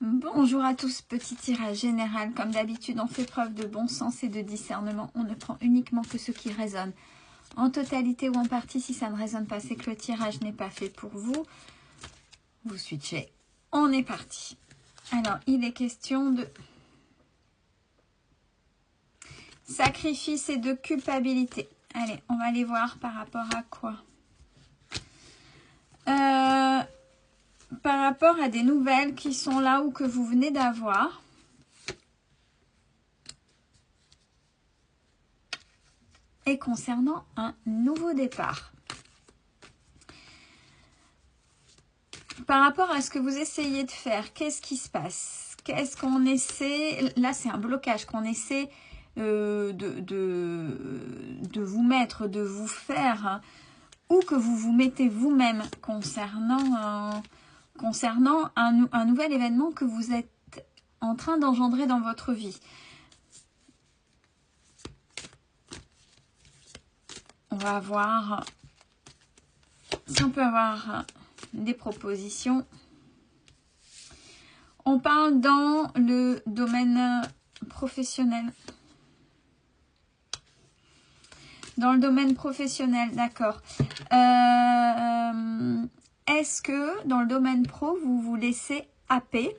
Bonjour à tous, petit tirage général. Comme d'habitude, on fait preuve de bon sens et de discernement. On ne prend uniquement que ce qui résonne. En totalité ou en partie, si ça ne résonne pas, c'est que le tirage n'est pas fait pour vous. Vous switchez. On est parti. Alors, il est question de sacrifice et de culpabilité. Allez, on va les voir par rapport à quoi par rapport à des nouvelles qui sont là ou que vous venez d'avoir. Et concernant un nouveau départ. Par rapport à ce que vous essayez de faire, qu'est-ce qui se passe? Qu'est-ce qu'on essaie? Là, c'est un blocage qu'on essaie de vous mettre, de vous faire, hein, ou que vous vous mettez vous-même concernant un nouvel événement que vous êtes en train d'engendrer dans votre vie. On va voir si on peut avoir des propositions. On parle dans le domaine professionnel. Dans le domaine professionnel, d'accord. Est-ce que dans le domaine pro, vous vous laissez happer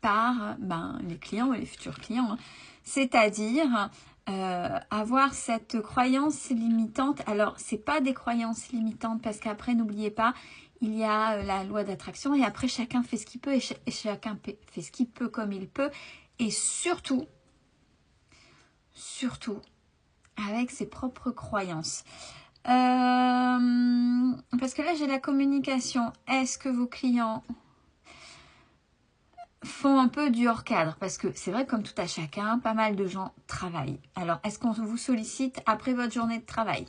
par les clients et les futurs clients, hein, c'est-à-dire avoir cette croyance limitante. Alors, c'est pas des croyances limitantes parce qu'après, n'oubliez pas, il y a la loi d'attraction et après, chacun fait ce qu'il peut et chacun fait ce qu'il peut comme il peut. Et surtout, avec ses propres croyances. Parce que là, j'ai la communication. Est-ce que vos clients font un peu du hors cadre? Parce que c'est vrai, comme tout à chacun, pas mal de gens travaillent. Alors, est-ce qu'on vous sollicite après votre journée de travail?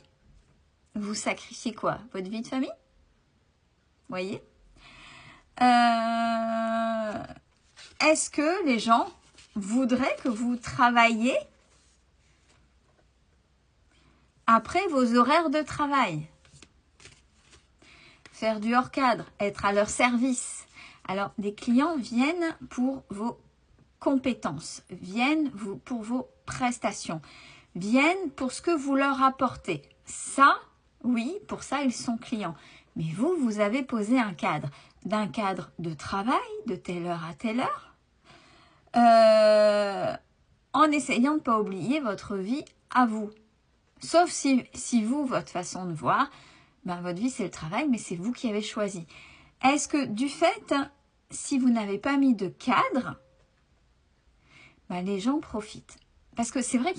Vous sacrifiez quoi? Votre vie de famille? Vous voyez? Est-ce que les gens voudraient que vous travailliez après vos horaires de travail? Faire du hors cadre, être à leur service. Alors, des clients viennent pour vos compétences, viennent pour vos prestations, viennent pour ce que vous leur apportez. Ça, oui, pour ça, ils sont clients. Mais vous, vous avez posé un cadre. D'un cadre de travail, de telle heure à telle heure, en essayant de ne pas oublier votre vie à vous. Sauf si vous, votre façon de voir, votre vie, c'est le travail, mais c'est vous qui avez choisi. Est-ce que du fait, si vous n'avez pas mis de cadre, les gens profitent? Parce que c'est vrai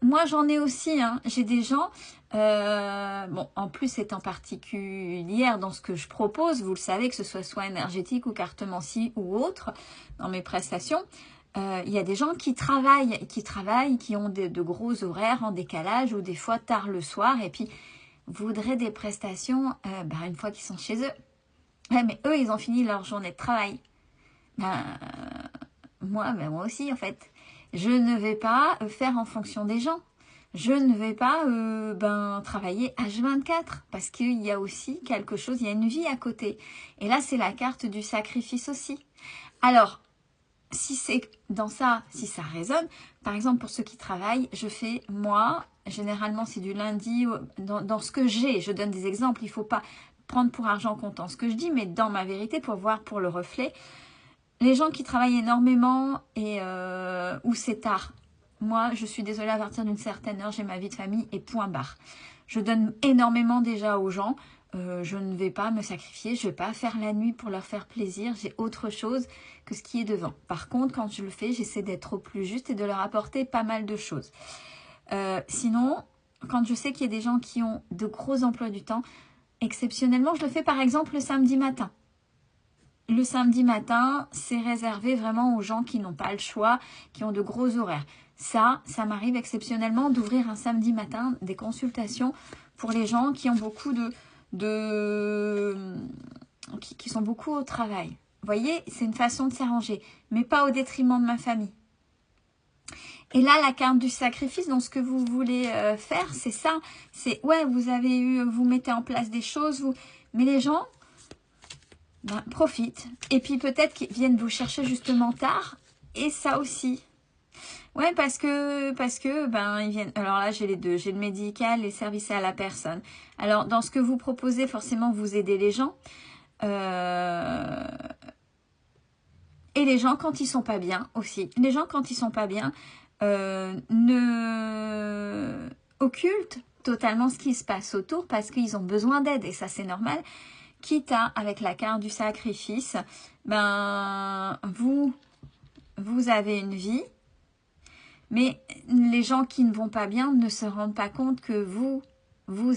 moi, j'en ai aussi. Hein, j'ai des gens, en plus, étant particulière dans ce que je propose, vous le savez, que ce soit énergétique ou cartomancie ou autre, dans mes prestations, il y a des gens qui travaillent, qui ont de gros horaires en décalage ou des fois tard le soir et puis voudraient des prestations une fois qu'ils sont chez eux. Ouais, mais eux, ils ont fini leur journée de travail. Moi aussi, en fait. Je ne vais pas faire en fonction des gens. Je ne vais pas travailler H24 parce qu'il y a aussi quelque chose, il y a une vie à côté. Et là, c'est la carte du sacrifice aussi. Alors, si c'est dans ça, si ça résonne, par exemple, pour ceux qui travaillent, je fais, moi, généralement, c'est du lundi, dans ce que j'ai, je donne des exemples, il ne faut pas prendre pour argent comptant ce que je dis, mais dans ma vérité, pour voir pour le reflet, les gens qui travaillent énormément et où c'est tard, moi, je suis désolée, à partir d'une certaine heure, j'ai ma vie de famille et point barre. Je donne énormément déjà aux gens. Je ne vais pas me sacrifier, je ne vais pas faire la nuit pour leur faire plaisir. J'ai autre chose que ce qui est devant. Par contre, quand je le fais, j'essaie d'être au plus juste et de leur apporter pas mal de choses. Sinon, quand je sais qu'il y a des gens qui ont de gros emplois du temps, exceptionnellement, je le fais par exemple le samedi matin. Le samedi matin, c'est réservé vraiment aux gens qui n'ont pas le choix, qui ont de gros horaires. Ça m'arrive exceptionnellement d'ouvrir un samedi matin des consultations pour les gens qui ont beaucoup qui sont beaucoup au travail. Vous voyez, c'est une façon de s'arranger, mais pas au détriment de ma famille. Et là, la carte du sacrifice, donc ce que vous voulez faire, c'est ça. C'est, ouais, vous mettez en place des choses, mais les gens, ben, profite. Et puis peut-être qu'ils viennent vous chercher justement tard. Et ça aussi. Ouais, parce que ben ils viennent. Alors là, j'ai les deux. J'ai le médical et le service à la personne. Alors, dans ce que vous proposez, forcément, vous aidez les gens. Et les gens, quand ils sont pas bien aussi. Les gens, quand ils sont pas bien, ne occultent totalement ce qui se passe autour parce qu'ils ont besoin d'aide. Et ça, c'est normal. Quitte à, avec la carte du sacrifice, ben vous avez une vie. Mais les gens qui ne vont pas bien ne se rendent pas compte que vous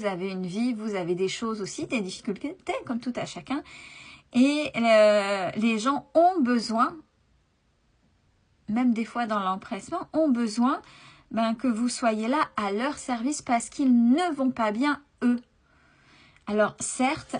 avez une vie, vous avez des choses aussi, des difficultés, comme tout à chacun. Et les gens ont besoin, même des fois dans l'empressement, ont besoin que vous soyez là à leur service parce qu'ils ne vont pas bien eux. Alors certes,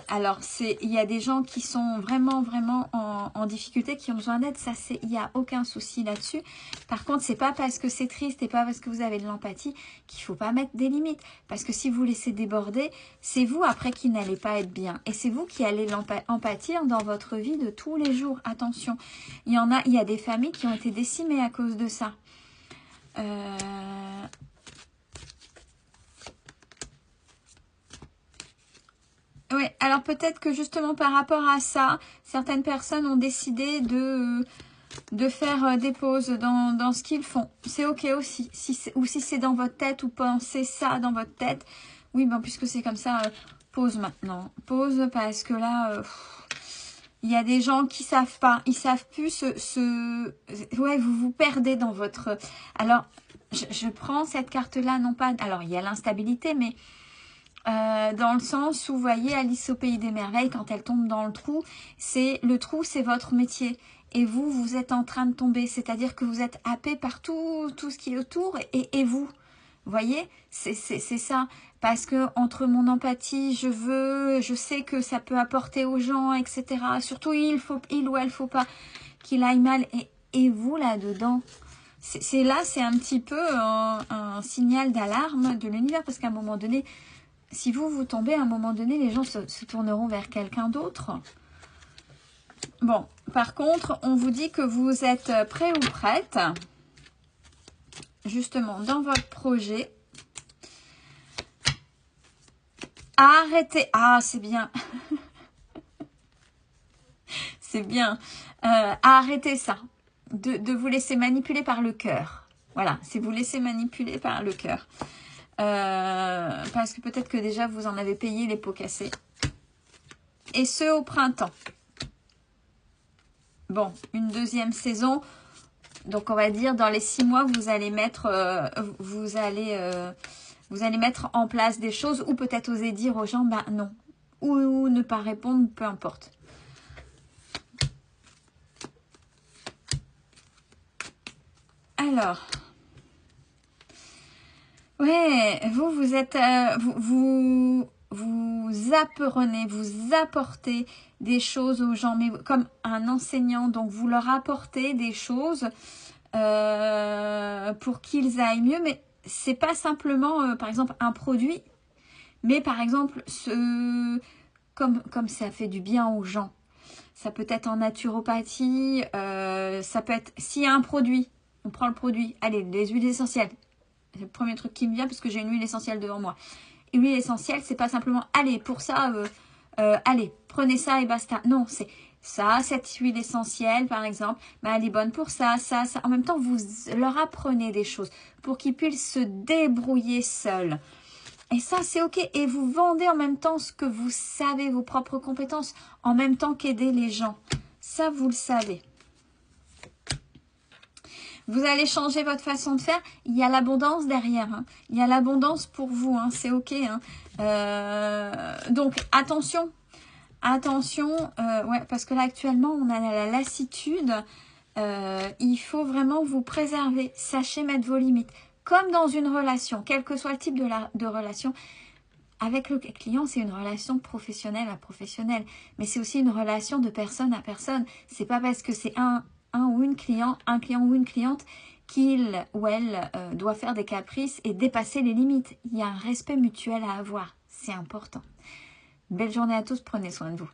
il y a des gens qui sont vraiment en difficulté, qui ont besoin d'aide, ça il n'y a aucun souci là-dessus. Par contre, c'est pas parce que c'est triste et pas parce que vous avez de l'empathie qu'il faut pas mettre des limites. Parce que si vous laissez déborder, c'est vous après qui n'allez pas être bien. Et c'est vous qui allez empâtir dans votre vie de tous les jours. Attention, il y a des familles qui ont été décimées à cause de ça. Oui, alors peut-être que justement par rapport à ça, certaines personnes ont décidé de faire des pauses dans ce qu'ils font. C'est ok aussi. Ou si c'est dans votre tête ou pensez ça dans votre tête. Oui, bon, puisque c'est comme ça, pause maintenant. Pause parce que là, il y a des gens qui savent pas. Ils savent plus ouais, vous vous perdez dans votre... Alors, je prends cette carte-là, non pas... Alors, il y a l'instabilité, mais... dans le sens où, vous voyez, Alice au Pays des Merveilles, quand elle tombe dans le trou, c'est votre métier. Et vous êtes en train de tomber. C'est-à-dire que vous êtes happé par tout ce qui est autour et vous. Vous voyez, c'est ça. Parce que entre mon empathie, je sais que ça peut apporter aux gens, etc. Surtout, il ou elle, faut pas qu'il aille mal. Et vous, là-dedans, c'est un petit peu un signal d'alarme de l'univers. Parce qu'à un moment donné, si vous tombez, à un moment donné, les gens se tourneront vers quelqu'un d'autre. Bon, par contre, on vous dit que vous êtes prêt ou prête, justement, dans votre projet, à arrêter. Ah, c'est bien. C'est bien. À arrêter ça. De vous laisser manipuler par le cœur. Voilà, c'est vous laisser manipuler par le cœur. Parce que peut-être que déjà vous en avez payé les pots cassés. Et ce au printemps. Bon, une deuxième saison. Donc on va dire dans les 6 mois vous allez mettre vous allez mettre en place des choses ou peut-être oser dire aux gens bah non ou ne pas répondre, peu importe. Alors ouais, vous êtes vous apprenez, vous apportez des choses aux gens, mais comme un enseignant, donc vous leur apportez des choses pour qu'ils aillent mieux, mais c'est pas simplement par exemple un produit, mais par exemple comme ça fait du bien aux gens. Ça peut être en naturopathie, ça peut être s'il y a un produit, on prend le produit, allez, les huiles essentielles. C'est le premier truc qui me vient parce que j'ai une huile essentielle devant moi. Et l'huile essentielle, c'est pas simplement allez, pour ça, allez, prenez ça et basta. Non, c'est ça, cette huile essentielle, par exemple, bah, elle est bonne pour ça, ça, ça. En même temps, vous leur apprenez des choses pour qu'ils puissent se débrouiller seuls. Et ça, c'est ok. Et vous vendez en même temps ce que vous savez, vos propres compétences, en même temps qu'aider les gens. Ça, vous le savez. Vous allez changer votre façon de faire. Il y a l'abondance derrière. Hein. Il y a l'abondance pour vous. Hein. C'est ok. Hein. Donc, attention. Attention. Ouais, parce que là, actuellement, on a la lassitude. Il faut vraiment vous préserver. Sachez mettre vos limites. Comme dans une relation, quel que soit le type de relation. Avec le client, c'est une relation professionnelle à professionnelle. Mais c'est aussi une relation de personne à personne. C'est pas parce que c'est un client ou une cliente qu'il ou elle doit faire des caprices et dépasser les limites. Il y a un respect mutuel à avoir. C'est important. Belle journée à tous, prenez soin de vous.